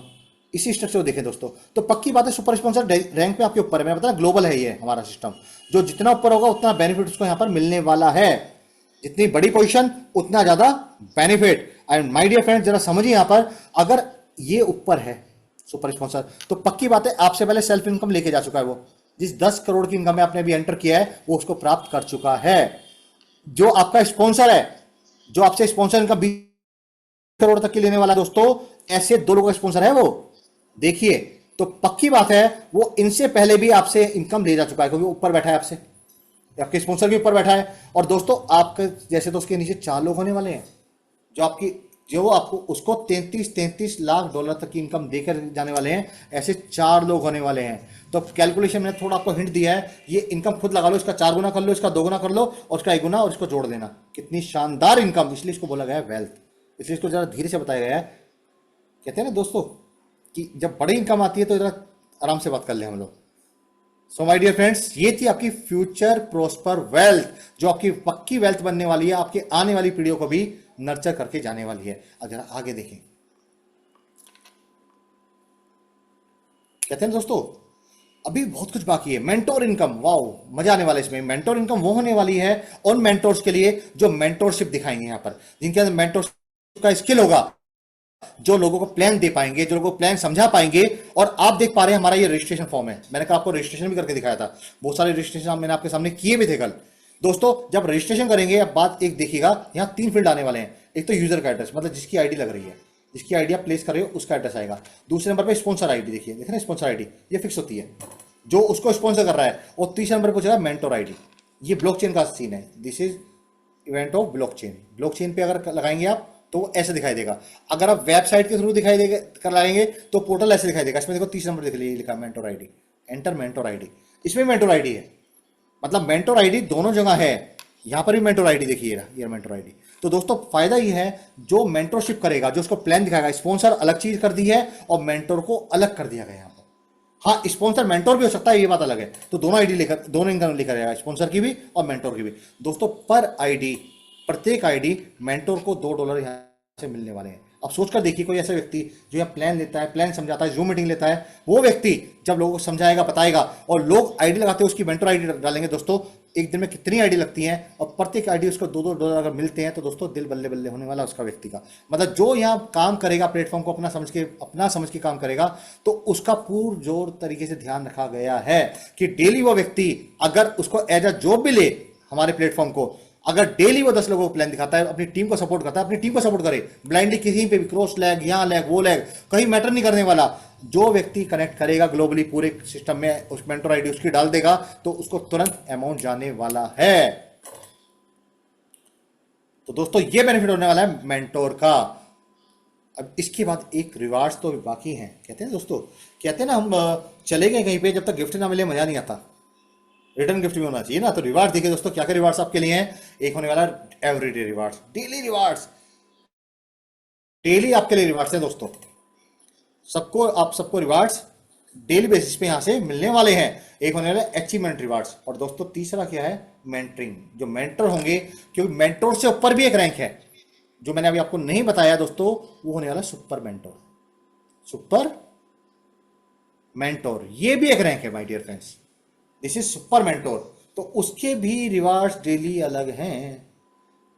इसी स्ट्रक्चर को देखें दोस्तों, तो पक्की बात है सुपर स्पॉन्सर रैंक पे आपके ऊपर है। मैंने बताया ग्लोबल है ये हमारा सिस्टम, जो जितना ऊपर होगा उतना बेनिफिट उसको यहां पर मिलने वाला है। जितनी बड़ी पोजीशन उतना ज्यादा benefit. And my dear friends, जरा समझिए यहां पर, अगर ये ऊपर है सुपर स्पॉन्सर, तो पक्की बात है आपसे पहले सेल्फ इनकम लेके जा चुका है। वो जिस 10 करोड़ की इनकम में आपने अभी एंटर किया है वो उसको प्राप्त कर चुका है। जो आपका स्पॉन्सर है, जो आपसे स्पॉन्सर इनकम 20 करोड़ तक की लेने वाला दोस्तों, ऐसे 2 लोगों का स्पॉन्सर है वो, देखिए। तो पक्की बात है वो इनसे पहले भी आपसे इनकम ले जा चुका है, क्योंकि ऊपर बैठा है आपसे, आपके स्पॉन्सर के ऊपर बैठा है। और दोस्तों आपके जैसे तो उसके नीचे 4 लोग होने वाले हैं, जो आपको उसको 33 लाख डॉलर तक की इनकम देकर जाने वाले हैं। ऐसे 4 लोग होने वाले हैं। तो कैलकुलेशन मैंने थोड़ा आपको हिंट दिया है, ये इनकम खुद लगा लो, इसका 4 गुना कर लो, इसका 2 गुना कर लो, और इसका 1 गुना, और इसको जोड़ देना। कितनी शानदार इनकम, इसलिए इसको बोला गया है वेल्थ, इसलिए इसको जरा धीरे से बताया गया है। कहते हैं ना दोस्तों कि जब बड़ी इनकम आती है तो जरा आराम से बात कर ले हम लोग। सो माय डियर फ्रेंड्स, ये थी आपकी फ्यूचर प्रोस्पर वेल्थ, जो आपकी पक्की वेल्थ बनने वाली है, आपके आने वाली पीढ़ियों को भी नर्चर करके जाने वाली है। अब जरा आगे देखें, कहते हैं दोस्तों अभी बहुत कुछ बाकी है। मेंटोर इनकम, वाओ मजा आने वाला है इसमें। मेंटोर इनकम वो होने वाली है उन मेंटोर्स के लिए जो मेंटोरशिप दिखाएंगे यहां पर, जिनके अंदर मेंटोरशिप का स्किल होगा, जो लोगों को प्लान दे पाएंगे, जो लोगों को प्लान समझा पाएंगे। और आप देख पा रहे हैं हमारा ये रजिस्ट्रेशन फॉर्म है, मैंने कहा आपको रजिस्ट्रेशन भी करके दिखाया था, बहुत सारे रजिस्ट्रेशन मैंने आपके सामने किए भी थे कल। दोस्तों जब रजिस्ट्रेशन करेंगे, अब बात एक देखिएगा, यहाँ 3 फील्ड आने वाले हैं। एक तो यूजर का एड्रेस, मतलब जिसकी आईडी लग रही है, जिसकी आईडी आप प्लेस कर रहे हो उसका एड्रेस आएगा। दूसरे नंबर पे स्पॉन्सर आईडी, देखिए देख रहे हैं स्पॉन्सर आईडी, ये फिक्स होती है जो उसको स्पॉन्सर कर रहा है। और तीसरे नंबर पर पूछेगा मेंटोर आईडी, ये ब्लॉकचेन का सीन है, this is event of blockchain. Blockchain पे अगर लगाएंगे आप तो वो ऐसे दिखाई देगा। अगर आप वेबसाइट के थ्रू दिखाई देगा कर लाएंगे तो पोर्टल ऐसे दिखाई देगा। इसमें देखो 30 नंबर दिख लिखा mentor ID, enter mentor ID, इसमें मेंटोर आईडी है, मतलब मेंटोर आईडी दोनों जगह है। यहां पर भी मेंटोर आईडी देखिए, ये मेंटोर आईडी। तो दोस्तों फायदा ये है, जो मेंटोरशिप करेगा, जो उसको प्लान दिखाएगा, स्पॉन्सर अलग चीज कर दी है और मेंटोर को अलग कर दिया गया यहाँ पर। हाँ स्पॉन्सर मेंटोर भी हो सकता है, ये बात अलग है। तो दोनों आईडी लेकर, दोनों इनकम लेकर जाएगा, स्पॉन्सर की भी और मेंटोर की भी। दोस्तों पर आईडी, प्रत्येक आईडी मेंटोर को $2 यहाँ से मिलने वाले हैं। अब सोचकर देखिए, कोई ऐसा व्यक्ति जो यहाँ प्लान लेता है, प्लान समझाता है, जूम मीटिंग लेता है, वो व्यक्ति जब लोगों को समझाएगा, बताएगा, और लोग आईडी लगाते हैं, उसकी मेंटोर आईडी डालेंगे। दोस्तों एक दिन में कितनी आईडी लगती हैं, और प्रत्येक आईडी उसको $2 अगर मिलते हैं तो दोस्तों दिल बल्ले बल्ले होने वाला उसका व्यक्ति का। मतलब जो यहाँ काम करेगा, प्लेटफॉर्म को अपना समझ के काम करेगा, तो उसका पूर्ण जोर तरीके से ध्यान रखा गया है कि डेली वो व्यक्ति अगर उसको एज अ जॉब भी ले हमारे प्लेटफॉर्म को, अगर डेली वो 10 लोगों को प्लान दिखाता है, अपनी टीम को सपोर्ट करता है, अपनी टीम को सपोर्ट करे ब्लाइंडली, किसी पे भी क्रॉस लैग, यहाँ लैग, वो लैग, कहीं मैटर नहीं करने वाला। जो व्यक्ति कनेक्ट करेगा ग्लोबली पूरे सिस्टम में, उस मेंटोर आईडी उसकी डाल देगा तो उसको तुरंत अमाउंट जाने वाला है। तो दोस्तों ये बेनिफिट होने वाला है मेंटोर का। अब इसके बाद एक रिवार्ड्स तो बाकी हैं। कहते हैं दोस्तों, कहते हैं ना, हम चले गए कहीं पे, जब तक गिफ्ट ना मिले मजा नहीं आता, रिटर्न गिफ्ट भी होना चाहिए ना। तो रिवार्ड देखिए दोस्तों, क्या क्या रिवार्ड्स आपके लिए हैं। एक होने वाला everyday rewards, daily rewards, daily आपके लिए रिवार्ड्स हैं दोस्तों। सबको रिवार्ड्स डेली बेसिस पे यहां से मिलने वाले हैं। एक होने वाला अचीवमेंट रिवार्ड्स। और दोस्तों तीसरा क्या है, मेंटरिंग, जो मेंटर होंगे, क्योंकि मेंटोर से ऊपर भी एक रैंक है जो मैंने अभी आपको नहीं बताया दोस्तों, वो होने वाला सुपर मेंटोर। सुपर मेंटोर ये भी एक रैंक है my dear friends, this is super mentor. तो उसके भी रिवार्ड्स डेली अलग हैं।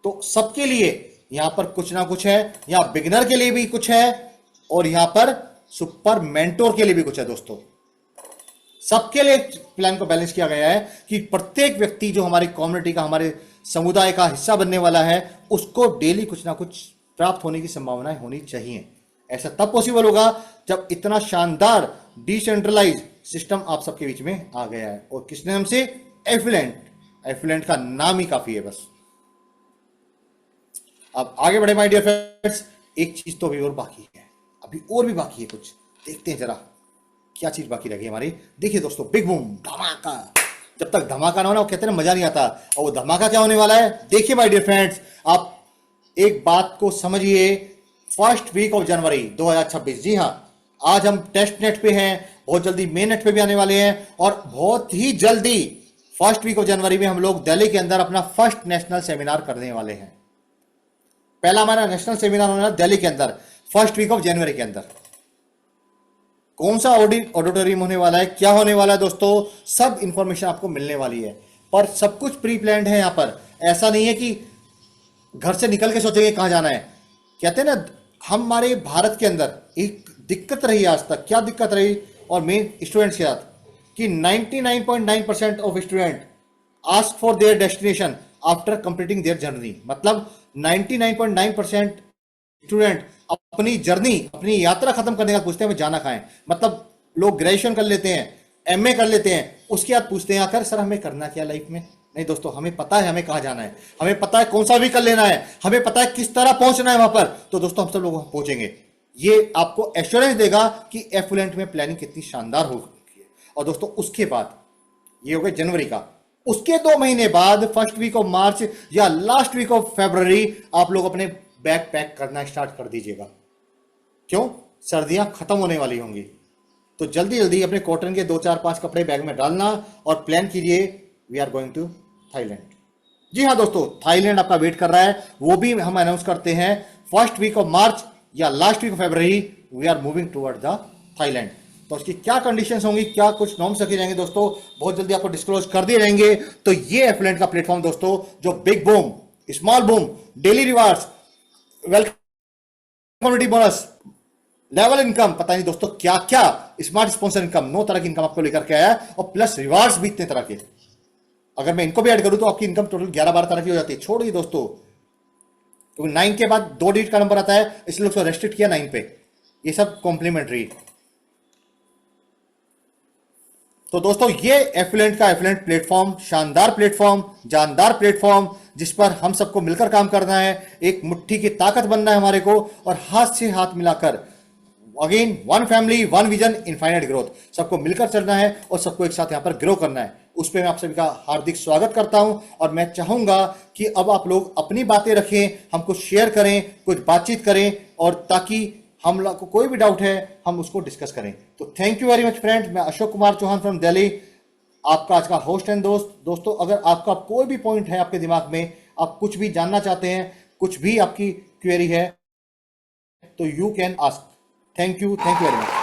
तो सबके लिए यहां पर कुछ ना कुछ है, यहां बिगिनर के लिए भी कुछ है, और यहां पर सुपर मेंटोर के लिए भी कुछ है दोस्तों। सबके लिए प्लान को बैलेंस किया गया है कि प्रत्येक व्यक्ति जो हमारी कम्युनिटी का, हमारे समुदाय का हिस्सा बनने वाला है, उसको डेली कुछ ना कुछ प्राप्त होने की संभावनाएं होनी चाहिए। ऐसा तब पॉसिबल होगा जब इतना शानदार डिसेंट्रलाइज सिस्टम आप सबके बीच में आ गया है। और किसने हमसे, एफिलेंट का नाम ही काफी है बस। अब आगे बढ़े माय डियर फ्रेंड्स, एक चीज तो अभी और बाकी है, अभी और भी बाकी है कुछ, देखते हैं जरा क्या चीज बाकी रही हमारी। देखिए दोस्तों, बिग बूम, धमाका। जब तक धमाका ना हो ना, वो कहते हैं मजा नहीं आता। और वो धमाका क्या होने वाला है, देखिए माय डियर फ्रेंड्स, आप एक बात को समझिए। फर्स्ट वीक ऑफ जनवरी 2026, जी हाँ, आज हम टेस्ट नेट पे हैं, बहुत जल्दी मेन नेट पे भी आने वाले हैं, और बहुत ही जल्दी फर्स्ट वीक ऑफ जनवरी में हम लोग दिल्ली के अंदर अपना फर्स्ट नेशनल सेमिनार करने वाले हैं। पहला हमारा नेशनल सेमिनार होने वाला दिल्ली के अंदर फर्स्ट वीक ऑफ जनवरी के अंदर। कौन सा ऑडिटोरियम होने वाला है, क्या होने वाला है दोस्तों, सब इंफॉर्मेशन आपको मिलने वाली है। पर सब कुछ प्री प्लान्ड है यहाँ पर। ऐसा नहीं है कि घर से निकल के सोचेंगे कहाँ जाना है। कहते हैं ना, हमारे भारत के अंदर एक दिक्कत रही आज तक, क्या दिक्कत रही, और मेन स्टूडेंट्स के साथ, कि 99.9% of student ask for their destination after completing their journey. मतलब 99.9% स्टूडेंट अपनी जर्नी, अपनी यात्रा खत्म करने का पूछते हैं हमें जाना कहाँ है। मतलब लोग ग्रेजुएशन कर लेते हैं, एमए कर लेते हैं, उसके बाद पूछते हैं आकर सर हमें करना क्या लाइफ में। नहीं दोस्तों, हमें पता है हमें कहाँ जाना है, हमें पता है कौन सा व्हीकल लेना है, हमें पता है किस तरह पहुंचना है वहां पर। तो दोस्तों हम सब लोग वहां पहुंचेंगे। ये आपको एश्योरेंस देगा कि एफ्लुएंट में प्लानिंग कितनी शानदार होगी। और दोस्तों उसके बाद, ये हो गया जनवरी का, उसके 2 महीने बाद फर्स्ट वीक ऑफ मार्च या लास्ट वीक ऑफ फरवरी आप लोग अपने बैग पैक करना स्टार्ट कर दीजिएगा। क्यों? सर्दियां खत्म होने वाली होंगी। तो जल्दी जल्दी अपने कॉटन के 2-4-5 कपड़े बैग में डालना और प्लान कीजिए, we are going to Thailand. जी हाँ दोस्तों, थाईलैंड आपका वेट कर रहा है। वो भी हम अनाउंस करते हैं फर्स्ट वीक ऑफ मार्च या last week of February, we are moving toward the Thailand. तो उसकी क्या कंडीशंस होंगी, क्या कुछ नॉर्म्स रखे जाएंगे दोस्तों, बहुत जल्दी आपको डिस्क्लोज कर दिए जाएंगे। तो ये एफ्लुएंट का प्लेटफॉर्म दोस्तों, जो big boom, small boom, daily rewards, welcome community bonus, level income, पता नहीं दोस्तों क्या क्या, स्मार्ट स्पॉन्सर इनकम, 9 तरह की इनकम आपको लेकर के आया, और प्लस रिवार्ड्स भी इतने तरह के। अगर मैं इनको भी ऐड करूं तो आपकी इनकम टोटल 11-12 तरह की हो जाती है। छोड़िए दोस्तों, क्योंकि 9 के बाद 2 डिजिट का नंबर आता है, इसलिए उसको रेस्ट्रिक्ट किया 9 पे। ये सब कॉम्प्लीमेंट्री। तो दोस्तों ये एफ्लुएंट का एफ्लुएंट प्लेटफॉर्म, शानदार प्लेटफॉर्म, जानदार प्लेटफॉर्म, जिस पर हम सबको मिलकर काम करना है, एक मुट्ठी की ताकत बनना है हमारे को, और हाथ से हाथ मिलाकर again one family one vision infinite growth, सबको मिलकर चलना है और सबको एक साथ यहाँ पर ग्रो करना है। उस पर मैं आप सभी का हार्दिक स्वागत करता हूं, और मैं चाहूंगा कि अब आप लोग अपनी बातें रखें, हमको शेयर करें, कुछ बातचीत करें, और ताकि हम लोग को कोई भी डाउट है हम उसको डिस्कस करें। तो thank you very much friends. मैं अशोक कुमार चौहान फ्रॉम दिल्ली, आपका आज का होस्ट एंड दोस्त। दोस्तों अगर आपका कोई भी पॉइंट है आपके दिमाग में, आप कुछ भी जानना चाहते हैं, कुछ भी आपकी क्वेरी है, तो you can ask. Thank you very much.